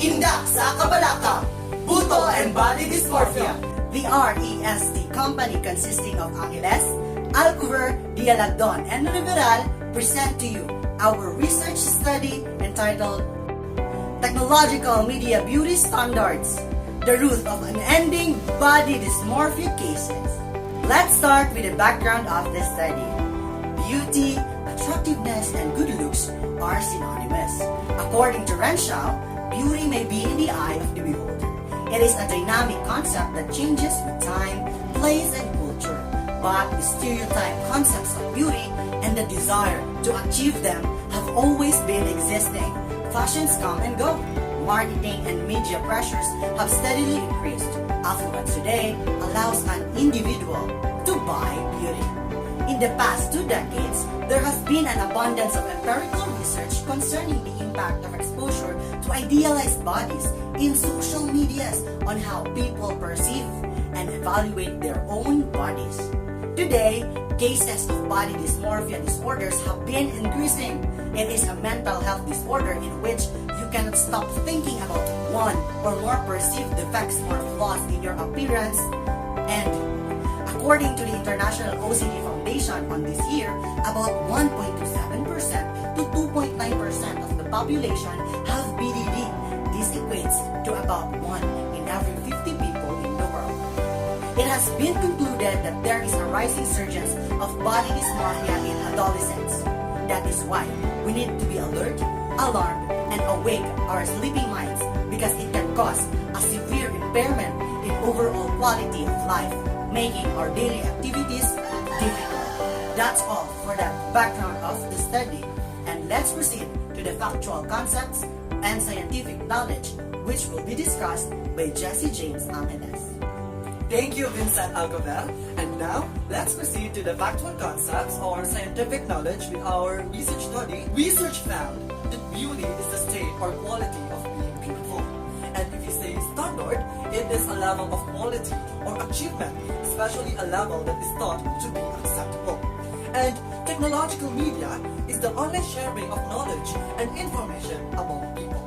Indak sa Kabalaka, Buto and Body Dysmorphia. The REST company consisting of Angeles, Alcover, Dialagdon, and Riveral present to you our research study entitled Technological Media Beauty Standards, the root of unending body dysmorphia cases. Let's start with the background of this study. Beauty, attractiveness, and good looks are synonymous. According to Recital, beauty may be in the eye of the beholder. It is a dynamic concept that changes with time, place, and culture. But the stereotype concepts of beauty and the desire to achieve them have always been existing. Fashions come and go. Marketing and media pressures have steadily increased. Affluence today allows an individual to buy beauty. In the past 2 decades, there has been an abundance of empirical research concerning the impact of exposure to idealized bodies in social medias on how people perceive and evaluate their own bodies. Today, cases of body dysmorphia disorders have been increasing. It is a mental health disorder in which you cannot stop thinking about one or more perceived defects or flaws in your appearance. And according to the International OCD Foundation on this year, about 1.27% to 2.9% of the population have BDD. This equates to about 1 in every 50 people in the world. It has been concluded that there is a rising surge of body dysmorphia in adolescents. That is why we need to be alert, alarmed, and awake our sleeping minds because it can cause a severe impairment in overall quality of life, making our daily activities difficult. That's all for the background of the study. And let's proceed to the factual concepts and scientific knowledge which will be discussed by Jesse James Angeles. Thank you, Vincent Alcover. And now, let's proceed to the factual concepts or scientific knowledge with our research study. Research found that beauty is the state or quality of being beautiful. And if you say standard, it is a level of quality or achievement, especially a level that is thought to be acceptable. And technological media is the online sharing of knowledge and information among people.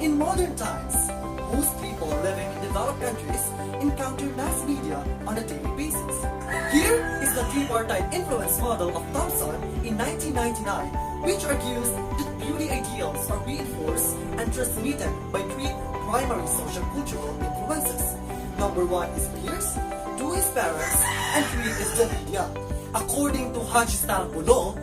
In modern times, most people living in developed countries encounter mass media on a daily basis. Here is the tripartite influence model of Thomson in 1999, which argues that beauty ideals are reinforced and transmitted by 3 primary social cultural influences. Number 1 is peers, 2 is parents, and 3 is the media. According to Haji-style Polo,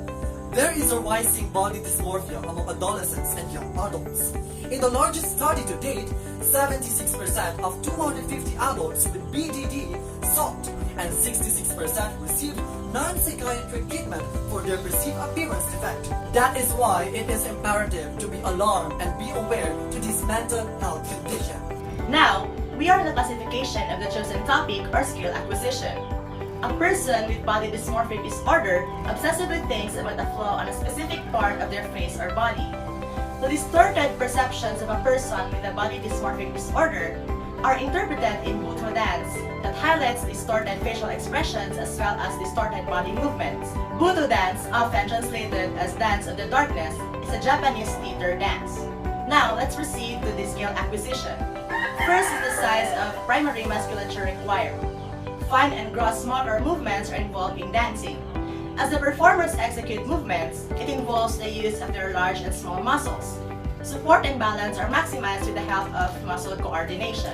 there is a rising body dysmorphia among adolescents and young adults. In the largest study to date, 76% of 250 adults with BDD sought and 66% received non-psychiatric treatment for their perceived appearance defect. That is why it is imperative to be alarmed and be aware to this mental health condition. Now, we are in the classification of the chosen topic or skill acquisition. A person with body dysmorphic disorder obsessively thinks about a flaw on a specific part of their face or body. The distorted perceptions of a person with a body dysmorphic disorder are interpreted in Buto dance that highlights distorted facial expressions as well as distorted body movements. Buto dance, often translated as dance of the darkness, is a Japanese theater dance. Now, let's proceed to the skill acquisition. First is the size of primary musculature required. Fine and gross motor movements are involved in dancing. As the performers execute movements, it involves the use of their large and small muscles. Support and balance are maximized with the help of muscle coordination.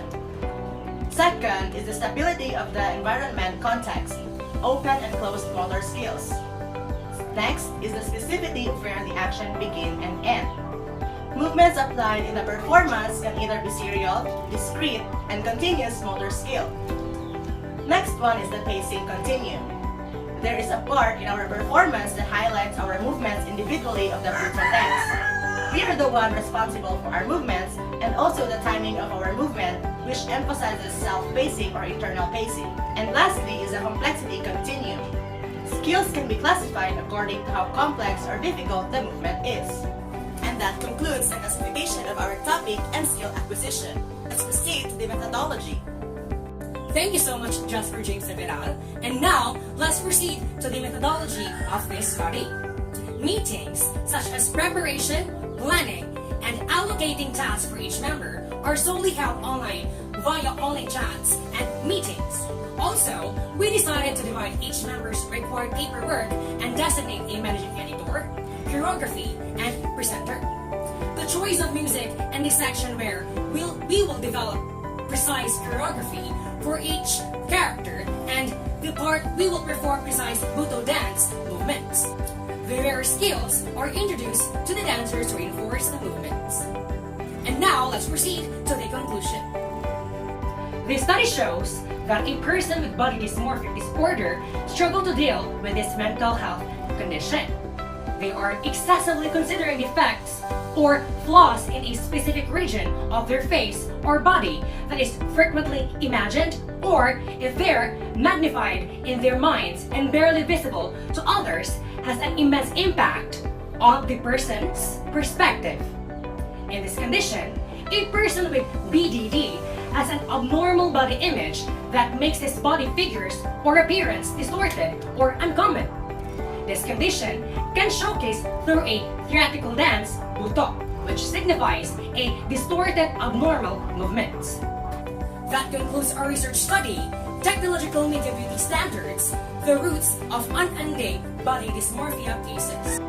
Second is the stability of the environment context, open and closed motor skills. Next is the specificity of where the action begin and end. Movements applied in the performance can either be serial, discrete, and continuous motor skill. Next one is the pacing continuum. There is a part in our performance that highlights our movements individually of the Buto dance. We are the one responsible for our movements and also the timing of our movement, which emphasizes self-pacing or internal pacing. And lastly is the complexity continuum. Skills can be classified according to how complex or difficult the movement is. And that concludes the classification of our topic and skill acquisition. Let's proceed to the methodology. Thank you so much, Jasper James Viral. And now, let's proceed to the methodology of this study. Meetings such as preparation, planning, and allocating tasks for each member are solely held online via online chats and meetings. Also, we decided to divide each member's required paperwork and designate a managing editor, choreography, and presenter. The choice of music and the section where we will develop precise choreography for each character, and the part we will perform precise buto dance movements. The rare skills are introduced to the dancers to reinforce the movements. And now, let's proceed to the conclusion. The study shows that a person with body dysmorphic disorder struggles to deal with this mental health condition. They are excessively considering defects or flaws in a specific region of their face or body that is frequently imagined, or if they're magnified in their minds and barely visible to others, has an immense impact on the person's perspective. In this condition, a person with BDD has an abnormal body image that makes his body figures or appearance distorted or uncommon. This condition can showcase through a theatrical dance, buto, which signifies a distorted abnormal movements. That concludes our research study, Technological Media Beauty Standards, the roots of unending body dysmorphia cases.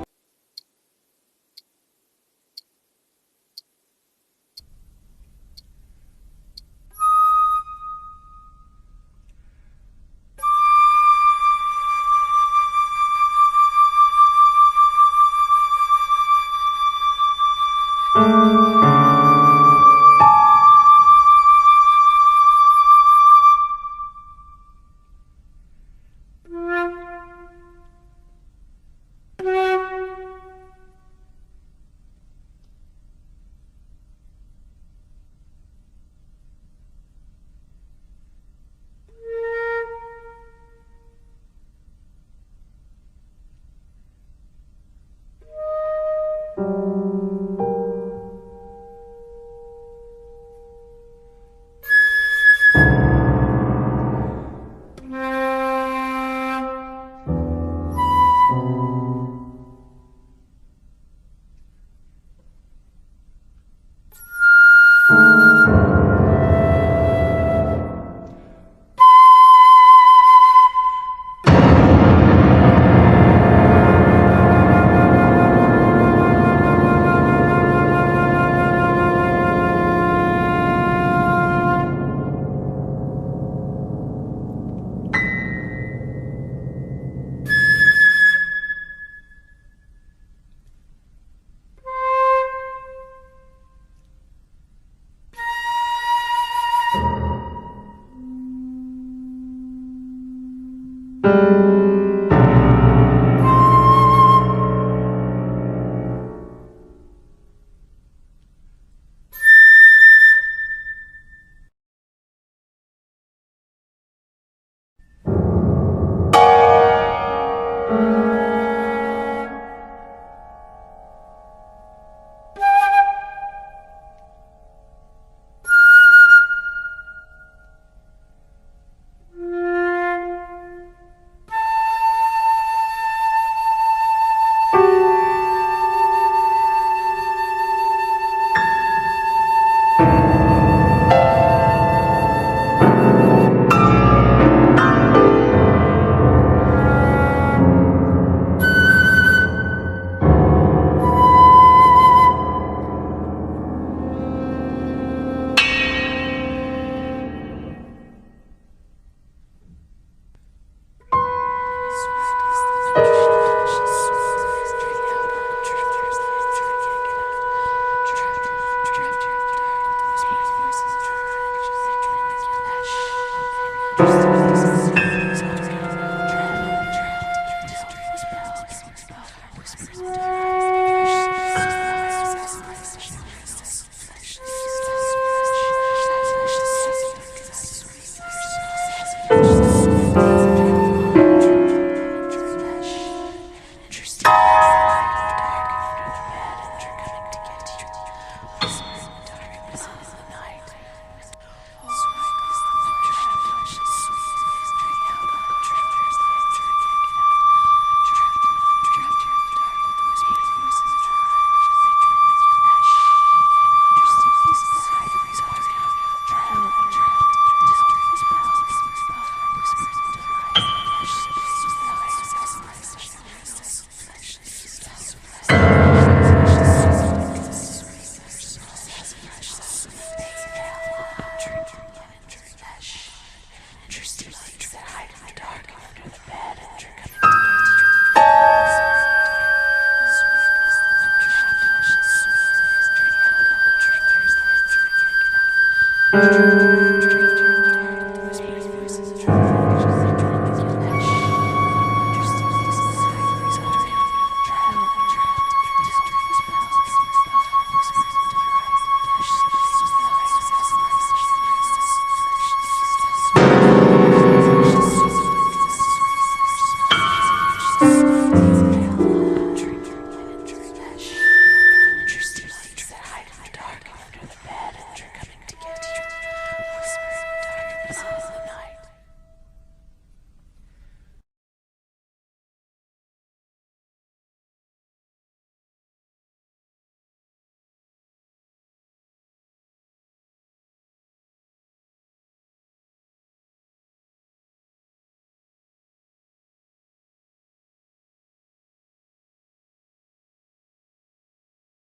Bye!